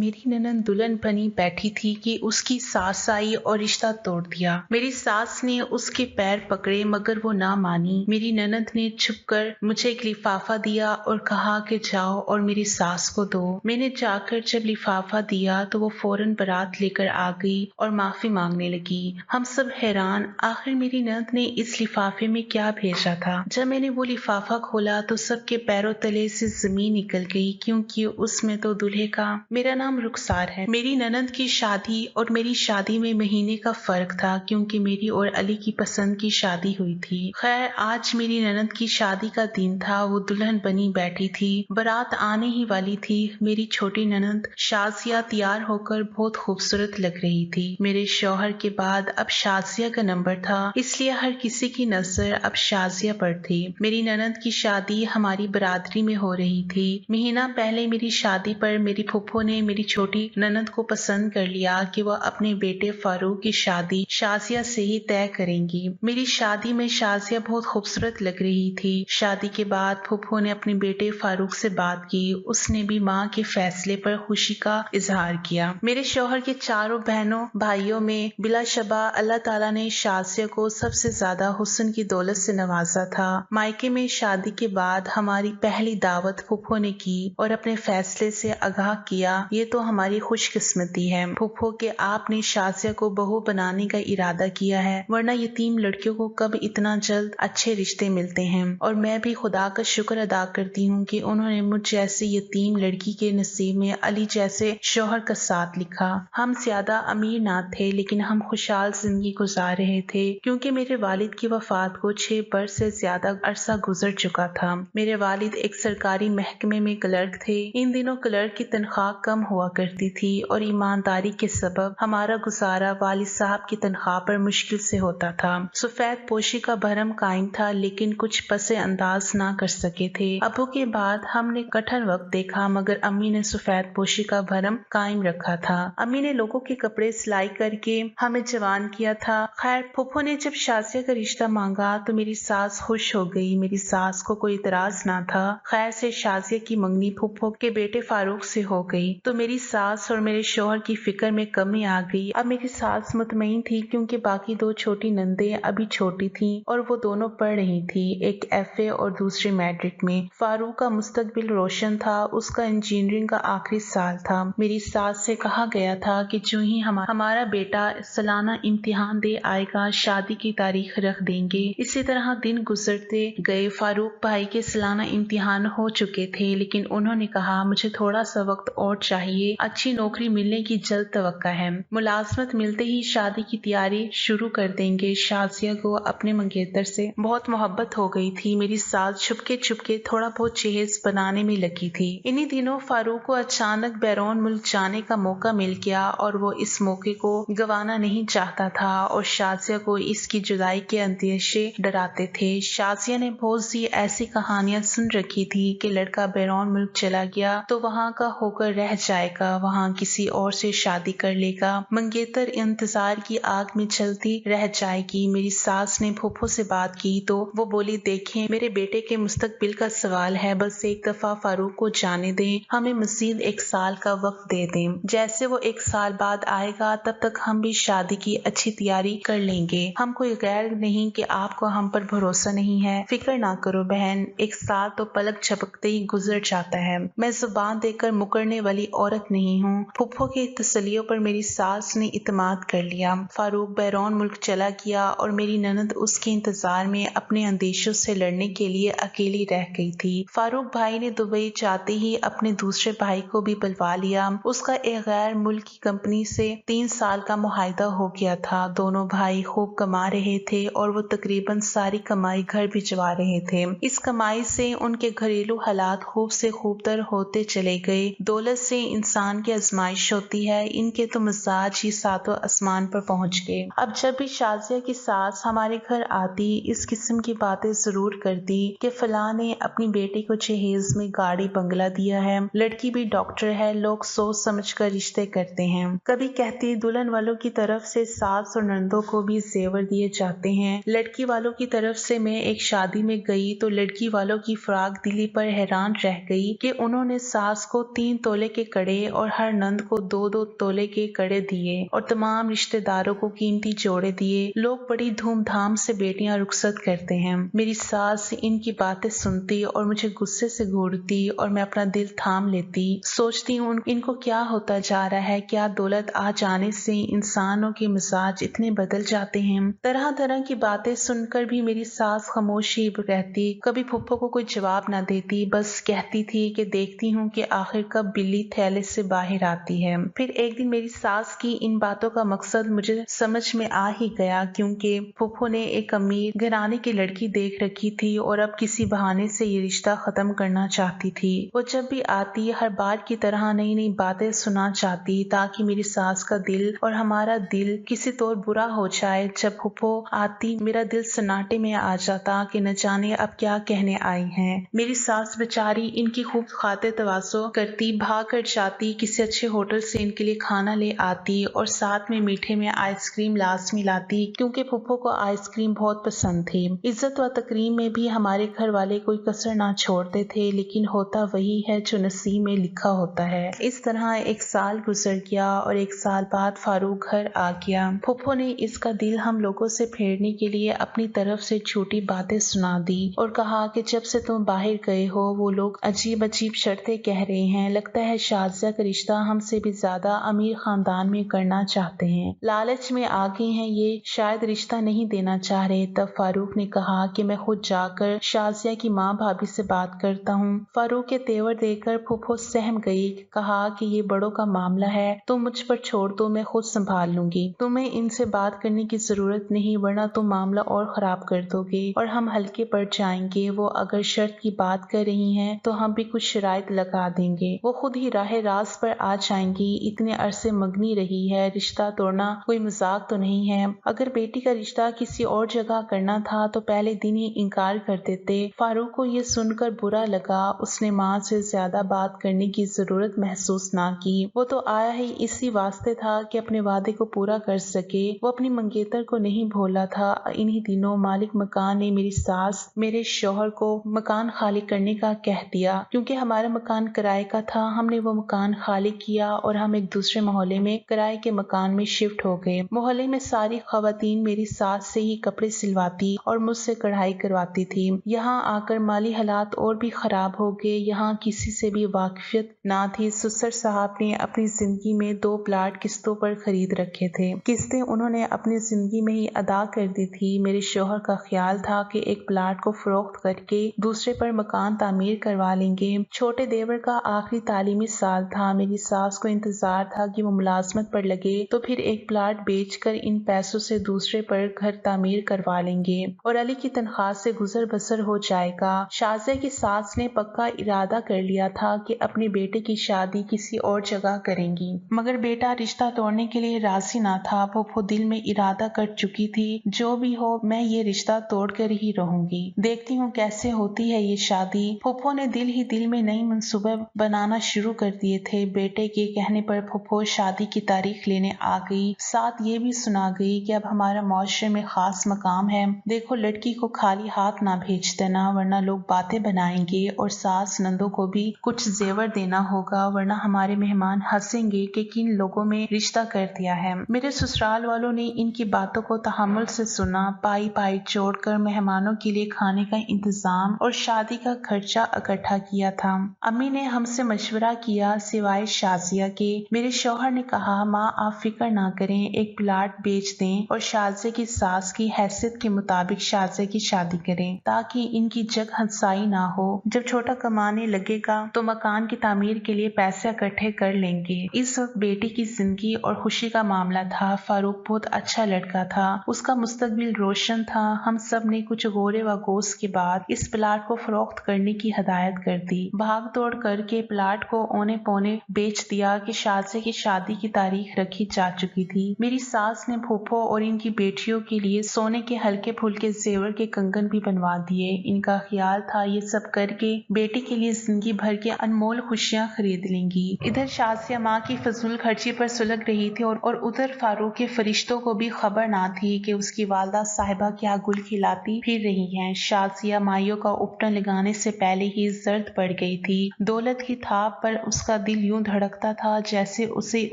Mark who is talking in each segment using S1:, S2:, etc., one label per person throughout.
S1: मेरी ननद दुल्हन बनी बैठी थी कि उसकी सास आई और रिश्ता तोड़ दिया। मेरी सास ने उसके पैर पकड़े मगर वो ना मानी। मेरी ननद ने छुपकर मुझे एक लिफाफा दिया और कहा कि जाओ और मेरी सास को दो। मैंने जाकर जब लिफाफा दिया तो वो फौरन बारात लेकर आ गई और माफी मांगने लगी। हम सब हैरान, आखिर मेरी ननद ने इस लिफाफे में क्या भेजा था। जब मैंने वो लिफाफा खोला तो सबके पैरों तले से जमीन निकल गई, क्योंकि उसमें तो दूल्हे का मेरा नाम रुखसार है। मेरी ननद की शादी और मेरी शादी में महीने का फर्क था, क्योंकि मेरी और अली की पसंद की शादी हुई थी। खैर, आज मेरी ननद की शादी का दिन था। वो दुल्हन बनी बैठी थी, बारात आने ही वाली थी। मेरी छोटी ननद शाजिया तैयार होकर बहुत खूबसूरत लग रही थी। मेरे शौहर के बाद अब शाजिया का नंबर था, इसलिए हर किसी की नजर अब शाजिया पर थी। मेरी ननद की शादी हमारी बरादरी में हो रही थी। महीना पहले मेरी शादी पर मेरी फूफो ने मेरी छोटी ननद को पसंद कर लिया कि वह अपने बेटे फारूक की शादी शाजिया से ही तय करेंगी। मेरी शादी में शाजिया बहुत खूबसूरत लग रही थी। शादी के बाद फूफो ने अपने बेटे फारूक से बात की। उसने भी माँ के फैसले पर खुशी का इजहार किया। मेरे शौहर के चारों बहनों भाइयों में बिलाशबा अल्लाह ताला ने शाजिया को सबसे ज्यादा हुस्न की दौलत से नवाजा था। मायके में शादी के बाद हमारी पहली दावत फूफो ने की और अपने फैसले से आगाह किया। ये तो हमारी खुशकिस्मती है फूफो के आपने शाजिया को बहू बनाने का इरादा किया है, वरना यतीम लड़कियों को कब इतना जल्द अच्छे रिश्ते मिलते हैं। और मैं भी खुदा का शुक्र अदा करती हूँ कि उन्होंने मुझ जैसी यतीम लड़की के नसीब में अली जैसे शौहर का साथ लिखा। हम ज्यादा अमीर ना थे, लेकिन हम खुशहाल जिंदगी गुजार रहे थे, क्योंकि मेरे वालिद की वफात को 6 बरस से ज्यादा अरसा गुजर चुका था। मेरे वालिद एक सरकारी महकमे में क्लर्क थे। इन दिनों क्लर्क की तनख्वाह कम हुआ करती थी और ईमानदारी के सबब हमारा गुजारा वालिद साहब की तनख्वाह पर मुश्किल से होता था। सफेद पोशी का भरम कायम था, लेकिन कुछ पसे अंदाज ना कर सके थे। अबू के बाद हमने कठिन वक्त देखा, मगर अम्मी ने सफेद पोशी का भरम कायम रखा था। अम्मी ने लोगों के कपड़े सिलाई करके हमें जवान किया था। खैर, फूफो ने जब शाजिया का रिश्ता मांगा तो मेरी सास खुश हो गई। मेरी सास को कोई इतराज ना था। खैर से शाजिया की मंगनी फूफो के बेटे फारूक से हो गई तो मेरी सास और मेरे शौहर की फिक्र में कमी आ गई। अब मेरी सास मुतमईन थी, क्योंकि बाकी 2 छोटी नंदे अभी छोटी थी और वो दोनों पढ़ रही थी, एक FA और दूसरी मैट्रिक में। फारूक का मुस्तकबिल रोशन था, उसका इंजीनियरिंग का आखिरी साल था। मेरी सास से कहा गया था कि जो ही हमारा बेटा सालाना इम्तिहान दे आएगा, शादी की तारीख रख देंगे। इसी तरह दिन गुजरते गए। फारूक भाई के सालाना इम्तिहान हो चुके थे, लेकिन उन्होंने कहा मुझे थोड़ा सा वक्त और चाहिए, अच्छी नौकरी मिलने की जल्द तवक्का है, मुलाजमत मिलते ही शादी की तैयारी शुरू कर देंगे। शाजिया को अपने मंगेतर से बहुत मोहब्बत हो गई थी। मेरी सास छुपके छुपके थोड़ा बहुत जहेज बनाने में लगी थी। इन्हीं दिनों फारूक को अचानक बैरून मुल्क जाने का मौका मिल गया और वो इस मौके को गंवाना नहीं चाहता था और शाजिया को इसकी जुदाई के अंदेशे डराते थे। शाजिया ने बहुत सी ऐसी कहानियां सुन रखी थी कि लड़का बैरून मुल्क चला गया तो वहाँ का होकर रह जाएगा, वहाँ किसी और से शादी कर लेगा, मंगेतर इंतजार की आग में चलती रह जाएगी। मेरी सास ने फूफो से बात की तो वो बोली, देखें मेरे बेटे के मुस्तकबिल का सवाल है, बस एक दफा फारूक को जाने दें, हमें मजीद 1 साल का वक्त दे दें। जैसे वो 1 साल बाद आएगा तब तक हम भी शादी की अच्छी तैयारी कर लेंगे। हम कोई गैर नहीं कि आपको हम पर भरोसा नहीं है। फिक्र ना करो बहन, 1 साल तो पलक झपकते ही गुजर जाता है। मैं जुबान देकर मुकरने वाली औरत नहीं हूँ। फूफो की तसल्लियों पर मेरी सास ने इत्मीनान कर लिया। फारूक बैरून मुल्क चला गया और मेरी ननद उसके इंतजार में अपने अंदेशों से लड़ने के लिए अकेली रह गई थी। फारूक भाई ने दुबई जाते ही अपने दूसरे भाई को भी बुलवा लिया। उसका एक गैर मुल्की कंपनी से 3 साल का मुआहदा हो गया था। दोनों भाई खूब कमा रहे थे और वो तकरीबन सारी कमाई घर भिजवा रहे थे। इस कमाई से उनके घरेलू हालात खूब से खूबतर होते चले गए। दौलत से इंसान की आजमाइश होती है, इनके तो मिजाज ही सातों आसमान पर पहुंच गए। अब जब भी शाजिया की सास हमारे घर आती, इस किस्म की बातें जरूर करती कि फलां ने अपनी बेटी को जहेज में गाड़ी बंगला दिया है, लड़की भी डॉक्टर है, लोग सोच समझ कर रिश्ते करते हैं। कभी कहती दुल्हन वालों की तरफ से सास और नंदों को भी जेवर दिए जाते हैं। लड़की वालों की तरफ से मैं एक शादी में गई तो लड़की वालों की फराक दिली पर हैरान रह गई कि उन्होंने सास को 3 तोले के कड़े कड़े और हर नंद को 2-2 तोले के कड़े दिए और तमाम रिश्तेदारों को कीमती जोड़े दिए। लोग बड़ी धूमधाम से बेटियां रुखसत करते हैं। मेरी सास इनकी बातें सुनती और मुझे गुस्से से घूरती और मैं अपना दिल थाम लेती। सोचती हूँ इनको क्या होता जा रहा है, क्या दौलत आ जाने से इंसानों के मिजाज इतने बदल जाते हैं। तरह तरह की बातें सुनकर भी मेरी सास खामोशी रहती, कभी फुप्पो को कोई जवाब ना देती, बस कहती थी कि देखती हूँ कि आखिर कब बिल्ली थैले से बाहर आती है। फिर एक दिन मेरी सास की इन बातों का मकसद मुझे समझ में आ ही गया, क्योंकि फुप्पो ने एक अमीर घराने की लड़की देख रखी थी और अब किसी बहाने से ये रिश्ता खत्म करना चाहती थी। वो जब भी आती हर बार की तरह नई नई बातें सुना चाहती ताकि मेरी सास का दिल और हमारा दिल किसी तो बुरा हो जाए। जब फुप्पो आती मेरा दिल सन्नाटे में आ जाता कि न जाने अब क्या कहने आई हैं। मेरी सास बेचारी इनकी खूब खातिर तवाज़ो करती, भाग कर जाती, किसी अच्छे होटल से इनके लिए खाना ले आती और साथ में मीठे में आइसक्रीम लाजमी लाती, क्योंकि फुप्पो को आइसक्रीम बहुत पसंद थी। इज्जत व तकरीम में भी हमारे घर वाले कोई कसर ना छोड़ते थे, लेकिन होता वही है जो नसीब में लिखा होता है। इस तरह एक साल गुजर गया और एक साल बाद फारूक घर आ गया। फुप्पो ने इसका दिल हम लोगों से फेरने के लिए अपनी तरफ से झूठी बातें सुना दी और कहा कि जब से तुम बाहर गए हो वो लोग अजीब अजीब शर्तें कह रहे हैं। लगता है शाजिया का रिश्ता हमसे भी ज्यादा अमीर खानदान में करना चाहते हैं। लालच में आ गए हैं, ये शायद रिश्ता नहीं देना चाह रहे। तब फारूक ने कहा कि मैं खुद जाकर शाजिया की माँ भाभी से बात करता हूँ। फारूक के तेवर देखकर फुप्पो सहम गई। कहा कि ये बड़ों का मामला है, तुम मुझ पर छोड़ दो, मैं खुद संभाल लूंगी। तुम्हें इनसे बात करने की जरूरत नहीं, वरना तुम मामला और खराब कर दोगे और हम हल्के पड़ जाएंगे। वो अगर शर्त की बात कर रही हैं तो हम भी कुछ शराइत लगा देंगे। वो खुद ही राह रास्त पर आ जाएंगी। इतने अरसे मगनी रही है, रिश्ता तोड़ना कोई मजाक तो नहीं है। अगर बेटी का रिश्ता किसी और जगह करना था तो पहले दिन ही इनकार कर देते। फारूक को ये सुनकर बुरा लगा। उसने माँ से ज्यादा बात करने की जरूरत महसूस ना की। वो तो आया ही इसी वास्ते था कि अपने वादे को पूरा कर सके। वो अपनी मंगेतर को नहीं भूला था। इन्हीं दिनों मालिक मकान ने मेरी सास मेरे शौहर को मकान खाली करने का कह दिया, क्योंकि हमारा मकान किराए का था। हमने वो मकान खाली किया और हम एक दूसरे मोहल्ले में किराए के मकान में शिफ्ट हो गए। मोहल्ले में सारी खवातीन मेरी सास से ही कपड़े सिलवाती और मुझसे कढ़ाई करवाती थी। यहाँ आकर माली हालात और भी खराब हो गए। यहाँ किसी से भी वाकिफियत ना थी। सुसर साहब ने अपनी जिंदगी में 2 प्लाट किस्तों पर खरीद रखे थे। किस्तें उन्होंने अपनी जिंदगी में ही अदा कर दी थी। मेरे शौहर का ख्याल था कि एक प्लाट को फरोख्त करके दूसरे पर मकान तामीर करवा लेंगे। छोटे देवर का आखिरी तालीमी साल था। मेरी सास को इंतजार था कि वो मुलाजमत पर लगे तो फिर एक प्लाट बेचकर इन पैसों से दूसरे पर घर तामीर करवा लेंगे और अली की तनख्वाह से गुजर बसर हो जाएगा। शाजिया की सास ने पक्का इरादा कर लिया था कि अपने बेटे की शादी किसी और जगह करेंगी, मगर बेटा रिश्ता तोड़ने के लिए राजी ना था। वो दिल में इरादा कर चुकी थी, जो भी हो मैं ये रिश्ता तोड़कर ही रहूंगी। देखती हूँ कैसे होती है ये शादी। फुप्पो ने दिल ही दिल में नई मंसूबे बनाना शुरू कर दिए थे। बेटे के कहने पर फुप्पो शादी की तारीख लेने आ गई। साथ ये भी सुना गई कि अब हमारा मुआशरे में खास मकाम है। देखो लड़की को खाली हाथ ना भेज देना, वरना लोग बातें बनाएंगे और सास नंदों को भी कुछ जेवर देना होगा, वरना हमारे मेहमान हंसेंगे कि किन लोगों में रिश्ता कर दिया है। मेरे ससुराल वालों ने इनकी बातों को तहम्मुल से सुना। पाई पाई जोड़कर मेहमानों के लिए खाने का इंतजाम और शादी का खर्चा इकट्ठा किया था। अम्मी ने हमसे मशवरा किया सिवाय शाजिया के। मेरे शौहर ने कहा माँ आप फिक्र ना करें, एक प्लाट बेच दें और शाजिया की सास की हैसियत के मुताबिक शाजिया की शादी करें, ताकि इनकी जग हंसाई ना हो। जब छोटा कमाने लगेगा तो मकान की तामीर के लिए पैसे इकट्ठे कर लेंगे। इस वक्त बेटी की जिंदगी और खुशी का मामला था। फारूक बहुत अच्छा लड़का था, उसका मुस्तकबिल रोशन था। हम सब ने कुछ गोरे व गोश के बाद इस प्लाट को फरोख्त करने की हदायत कर दी। भाग दौड़ करके प्लाट को औने पौने बेच दिया कि शाजिया की शादी की तारीख रखी जा चुकी थी। मेरी सास ने फूफो और इनकी बेटियों के लिए सोने के हल्के फुल्के जेवर के कंगन भी बनवा दिए। इनका ख्याल था ये सब करके बेटी के लिए जिंदगी भर के अनमोल खुशियां खरीद लेंगी। इधर शाजिया माँ की फजूल खर्ची पर सुलग रही थी और उधर फारूक के फरिश्तों को भी खबर ना थी कि उसकी वालदा साहिबा क्या गुल खिलाती फिर रही हैं। शाजिया माइयों का उपटन लगाने से पहले ही जर्द पड़ गई थी। दौलत की थाप पर उसका दिल यूं धड़कता था जैसे उसे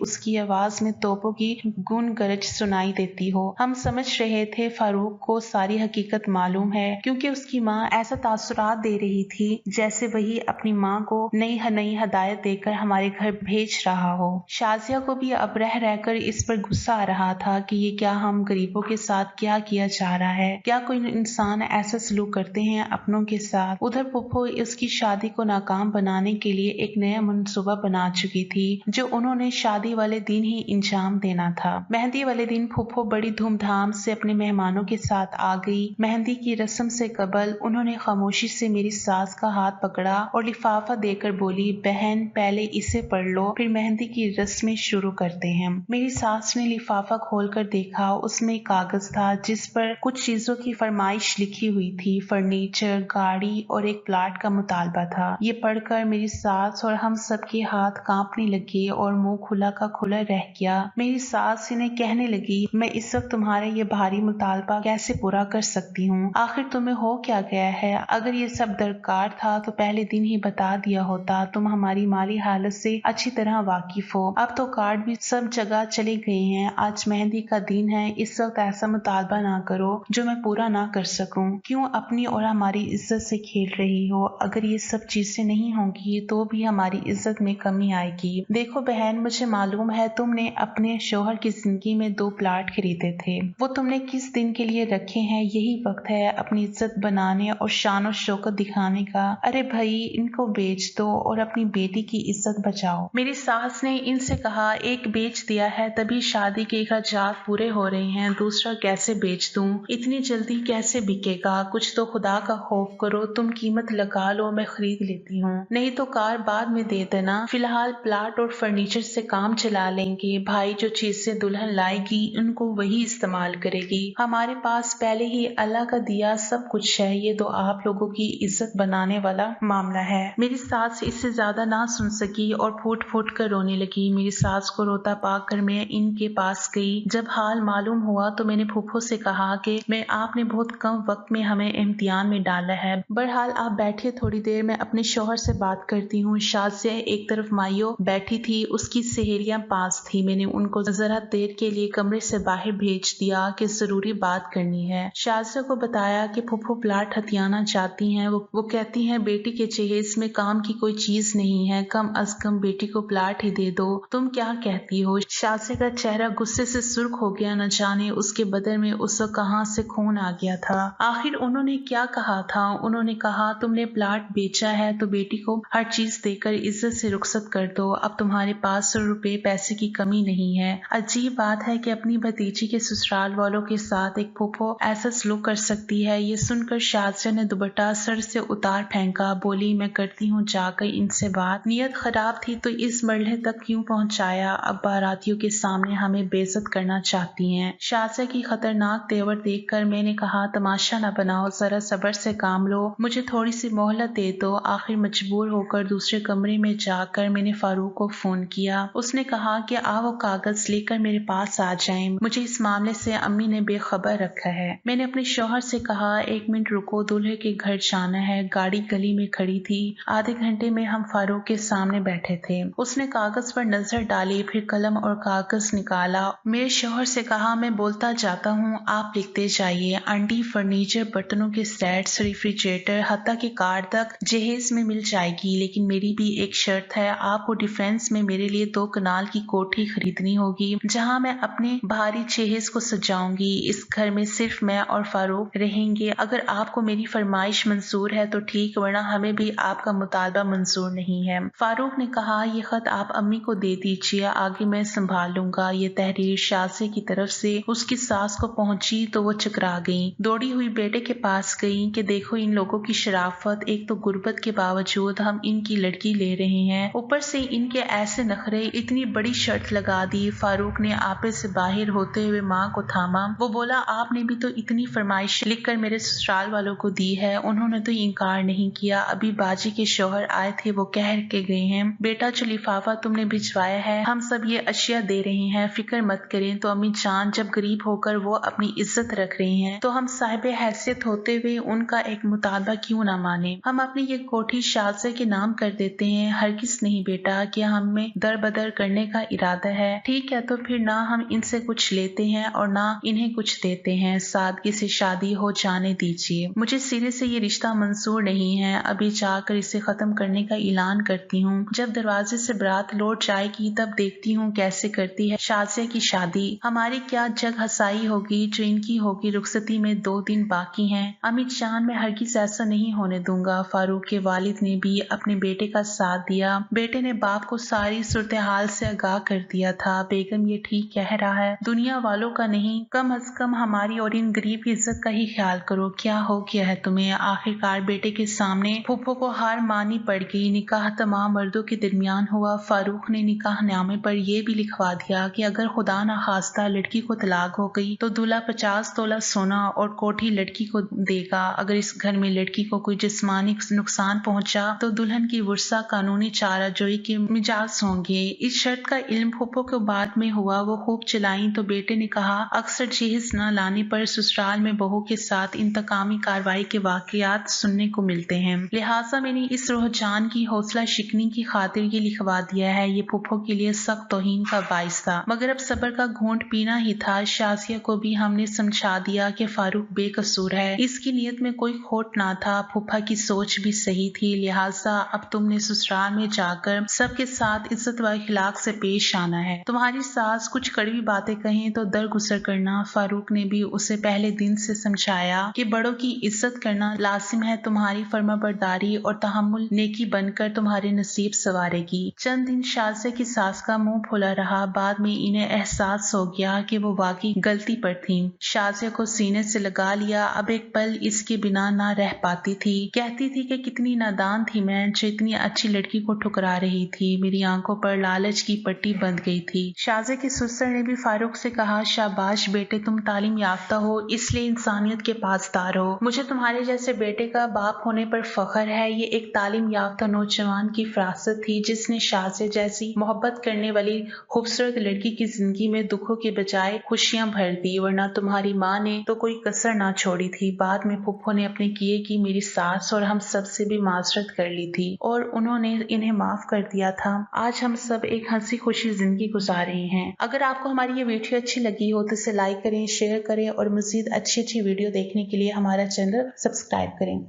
S1: उसकी आवाज में तोपों की गूंज गरज सुनाई देती हो। हम समझ रहे थे फारूक को सारी हकीकत मालूम है, क्योंकि उसकी माँ ऐसा तासुरात दे रही थी जैसे वही अपनी माँ को नई नई हदायत देकर हमारे घर भेज रहा हो। शाजिया को भी अब रह रहकर इस पर गुस्सा आ रहा था कि ये क्या हम गरीबों के साथ क्या किया जा रहा है। क्या कोई इंसान ऐसा सलूक करते हैं अपनों के साथ। उधर फूफो उसकी शादी को नाकाम बनाने के लिए एक नया मंसूबा बना चुकी थी जो उन्होंने शादी वाले दिन ही इंजाम देना था। मेहंदी वाले दिन फूफो बड़ी धूमधाम से अपने मेहमानों के साथ आ गई। मेहंदी की रस्म से कबल उन्होंने खामोशी से मेरी सास का हाथ पकड़ा और लिफाफा देकर बोली, बहन पहले इसे पढ़ लो, फिर मेहंदी की रस्में शुरू करते हैं। मेरी सास ने लिफाफा खोलकर देखा। उसमें एक कागज था जिस पर कुछ चीजों की फरमाइश लिखी हुई थी। फर्नीचर, गाड़ी और एक प्लाट का मुतालबा था। ये पढ़कर मेरी सास और हम सबके हाथ कांपने लगे और मुंह खुला का खुला रह गया। मेरी सास इन्हें कहने लगी, मैं इस वक्त तुम्हारे ये भारी मुतालबा कैसे पूरा कर सकती हूँ। आखिर तुम्हें हो क्या गया है। अगर ये सब दरकार था तो पहले दिन ही बता दिया होता। तुम हमारी माली हालत से अच्छी तरह वाकिफ हो। अब तो कार्ड भी सब जगह चले गए हैं। आज मेहंदी का दिन है। इस वक्त ऐसा मुतालबा ना करो जो मैं पूरा ना कर सकूं। क्यों अपनी और हमारी इज्जत से खेल रही हो। अगर ये सब चीजें नहीं होंगी तो भी हमारी इज्जत में कमी आएगी। देखो बहन, मुझे मालूम है तुमने अपने शोहर की जिंदगी में 2 प्लाट खरीदे थे। वो तुमने किस दिन के लिए रखे हैं। यही वक्त है अपनी इज्जत बनाने और शान और शौकत दिखाने का। अरे भाई, इनको बेच दो और अपनी बेटी की इज्जत बचाओ। मेरी सास ने इनसे कहा, एक बेच दिया है तभी शादी के अखराजात पूरे हो रहे हैं, दूसरा कैसे बेच दूं। इतनी जल्दी कैसे बिकेगा। कुछ तो खुदा का खौफ करो। तुम कीमत लगा लो, मैं खरीद लेती हूँ। नहीं तो कार बाद में दे देना। फिलहाल प्लाट और फर्नीचर से काम चला लेंगे। भाई जो चीजें दुल्हन लाएगी उनको वही इस्तेमाल करेगी। हमारे पास पहले ही अल्लाह का दिया सब कुछ है। ये तो आप लोगों की इज्जत बनाने वाला मामला है। मेरी सास इससे ज्यादा ना सुन सकी और फूट फूट कर रोने लगी। मेरी सास को रोता पाकर मैं इनके पास गई। जब हाल मालूम हुआ तो मैंने फूफो से कहा कि मैं आपने बहुत कम वक्त में हमें इम्तिहान में डाला है। बहरहाल आप बैठिए, थोड़ी देर मैं अपने शौहर से बात करती हूँ। शाजिया एक तरफ मायो बैठी थी, उसकी सहेलियां पास थी। मैंने उनको जरा देर के लिए कमरे से बाहर भेज दिया कि जरूरी बात करनी है। शाजिया को बताया कि फूफो प्लाट हथियाना चाहती हैं। वो कहती हैं बेटी के जहेज में काम की कोई चीज नहीं है, कम अज कम बेटी को प्लाट ही दे दो। तुम क्या कहती हो। शाजिया का चेहरा गुस्से से सुर्ख हो गया। न जाने उसके बदन में उस वक्त कहां से खून आ गया था। आखिर उन्होंने क्या कहा था। उन्होंने कहा, तुमने प्लाट बेचा है तो बेटी को हर चीज देकर इज्जत से रुखसत कर दो। अब तुम्हारे पास रुपए पैसे की कमी नहीं है। अजीब बात है कि अपनी भतीजी के ससुराल वालों के साथ एक फूफो ऐसा सलूक कर सकती है। ये सुनकर शाजिया ने दुपट्टा सर से उतार फेंका। बोली, मैं करती हूँ जाकर इनसे बात। नियत खराब थी तो इस मरहले तक क्यों पहुँचाया। अब बारातियों के सामने हमें बेइज्जत करना चाहती हैं। शाजिया की खतरनाक तेवर देखकर मैंने कहा, तमाशा न बनाओ, जरा सब्र से काम लो, मुझे थोड़ी सी मोहलत दे दो। आखिर मजबूर होकर दूसरे कमरे में जाकर मैंने फारूक को फोन किया। उसने कहा कि वो कागज लेकर मेरे पास आ जाएं। मुझे इस मामले से अम्मी ने बेखबर रखा है। मैंने अपने शौहर से कहा, 1 मिनट रुको, दूल्हे के घर जाना है। गाड़ी गली में खड़ी थी। आधे घंटे में हम फारूक के सामने बैठे थे। उसने कागज पर नजर डाली, फिर कलम और कागज निकाला। मेरे शौहर से कहा, मैं बोलता जाता हूँ, आप लिखते जाइए। आंटी, फर्नीचर, बर्तनों के सेट्स, रेफ्रिजरेटर, हत्ता के कार तक जहेज में मिल जाएगी, लेकिन मेरी भी एक शर्त है। आपको डिफेंस में मेरे लिए 2 कनाल की कोठी खरीदनी होगी जहाँ मैं अपने भारी जहेज को सजाऊंगी। इस घर में सिर्फ मैं और फारूक रहेंगे। अगर आपको मेरी फरमाइश मंजूर है तो ठीक, वरना हमें भी आपका मुतालबा मंजूर नहीं है। फारूक ने कहा, ये खत आप अम्मी को दे दीजिए, आगे मैं संभाल लूंगा। ये तहरीर शाजिया की तरफ से उसकी सास को पहुंची तो वो चकरा गई। दौड़ी हुई बेटे के पास गई कि देखो इन लोगों की शराफत, एक तो गुर्बत के बावजूद हम इनकी लड़की ले रहे हैं, ऊपर से इनके ऐसे नखरे। इतनी बड़ी शर्त लगा दी। फारूक ने आपे से बाहर होते हुए माँ को थामा। वो बोला, आपने भी तो इतनी फरमाइश लिखकर मेरे ससुराल वालों को दी है, उन्होंने तो इनकार नहीं किया। अभी बाजी के शौहर आए थे, वो कह के गए हैं, बेटा जो लिफाफा तुमने भिजवाया है हम सब ये अशिया दे रहे हैं, फिक्र मत करें। तो अम्मी जान जब गरीब होकर वो अपनी इज्जत रख रही हैं तो हम साहिब हैसियत होते हुए उनका एक मुतालबा क्यों ना माने। हम अपनी ये कोठी शाजिया के नाम कर देते हैं। हरगिज़ नहीं बेटा कि हमें दर बदर करने का इरादा है। ठीक है, तो फिर ना हम इनसे कुछ लेते हैं और ना इन्हें कुछ देते हैं। सादगी से शादी हो जाने दीजिए। मुझे सिरे से ये रिश्ता मंजूर नहीं है। अभी जाकर इसे खत्म करने का ऐलान करती हूँ। जब दरवाजे से बारात लौट जाएगी तब देखती हूँ कैसे करती है शाजिया की शादी। हमारी क्या जग हसाई होगी जो इनकी होगी। रुखसती में 2 दिन बाकी हैं। अमित जान, मैं हरगिज ऐसा नहीं होने दूंगा। फारूक के वालिद ने भी अपने बेटे का साथ दिया। बेटे ने बाप को सारी सूरत हाल से आगाह कर दिया था। बेगम ये ठीक कह रहा है, दुनिया वालों का नहीं, कम अज कम हमारी और इन गरीब की इज्जत का ही ख्याल करो। क्या हो गया है तुम्हें? आखिरकार बेटे के सामने फूफो को हार माननी पड़ गई। निकाह तमाम मर्दों के दरमियान हुआ। फारूक ने निकाह नामे पर यह भी लिखवा दिया कि अगर खुदा न खास्ता लड़की को तलाक हो गई तो दूल्हा 50 तोला सोना और कोठी लड़की को देगा। अगर इस घर में लड़की को कोई जिस्मानी नुकसान पहुंचा तो दुल्हन की वर्सा कानूनी चाराजोई के मिजाज होंगे। इस शर्त का इल्म फूफो को बाद में हुआ। वो खूब चिल्लाई तो बेटे ने कहा, अक्सर जहेज न लाने पर ससुराल में बहू के साथ इंतकामी कार्रवाई के वाकयात सुनने को मिलते हैं। लिहाजा मैंने इस रुझान की हौसला शिकनी की खातिर ये लिखवा दिया है। ये फूफो के लिए सख्त तौहीन का बाइस था, मगर अब सब्र का घूंट पीना ही था। शाजिया को भी हमने समझा दिया कि फारूक बेकसूर है, इसकी नीयत में कोई खोट ना था। फूफा की सोच भी सही थी। लिहाजा अब तुमने ससुराल में जाकर सबके साथ इज्जत व अखलाक से पेश आना है। तुम्हारी सास कुछ कड़वी बातें कहें तो दरगुजर करना। फारूक ने भी उसे पहले दिन से समझाया कि बड़ों की इज्जत करना लाजिम है। तुम्हारी फर्माबरदारी और तहम्मुल नेकी बनकर तुम्हारे नसीब सवारेगी। चंद दिन शाजिया की सास का मुंह फुला रहा। बाद में इन्हें एहसास हो गया कि वो वाकई गलती पर थी। शाजिया को सीने से लगा लिया। अब एक पल इसके बिना ना रह पाती थी। कहती थी कि कितनी नादान थी मैं जो इतनी अच्छी लड़की को ठुकरा रही थी। मेरी आंखों पर लालच की पट्टी बंध गई थी। शाजिया के ससुर ने भी फारूक से कहा, शाबाश बेटे, तुम तालीम याफ्ता हो इसलिए इंसानियत के पासदार हो। मुझे तुम्हारे जैसे बेटे का बाप होने पर फख्र है। ये एक तालीम याफ्ता नौजवान की फरासत थी जिसने शाजिया जैसी मोहब्बत करने वाली खूबसूरत लड़की की जिंदगी में दुखों के बजाय खुशियां भर दी। वरना तुम्हारी माँ ने तो कोई कसर ना छोड़ी थी। बाद में फुप्पो ने अपने किए की मेरी सास और हम सब से भी माजरत कर ली थी और उन्होंने इन्हें माफ कर दिया था। आज हम सब एक हंसी खुशी जिंदगी गुजार रहे हैं। अगर आपको हमारी ये वीडियो अच्छी लगी हो तो इसे लाइक करें, शेयर करें और मजीद अच्छी वीडियो देखने के लिए हमारा चैनल सब्सक्राइब करें।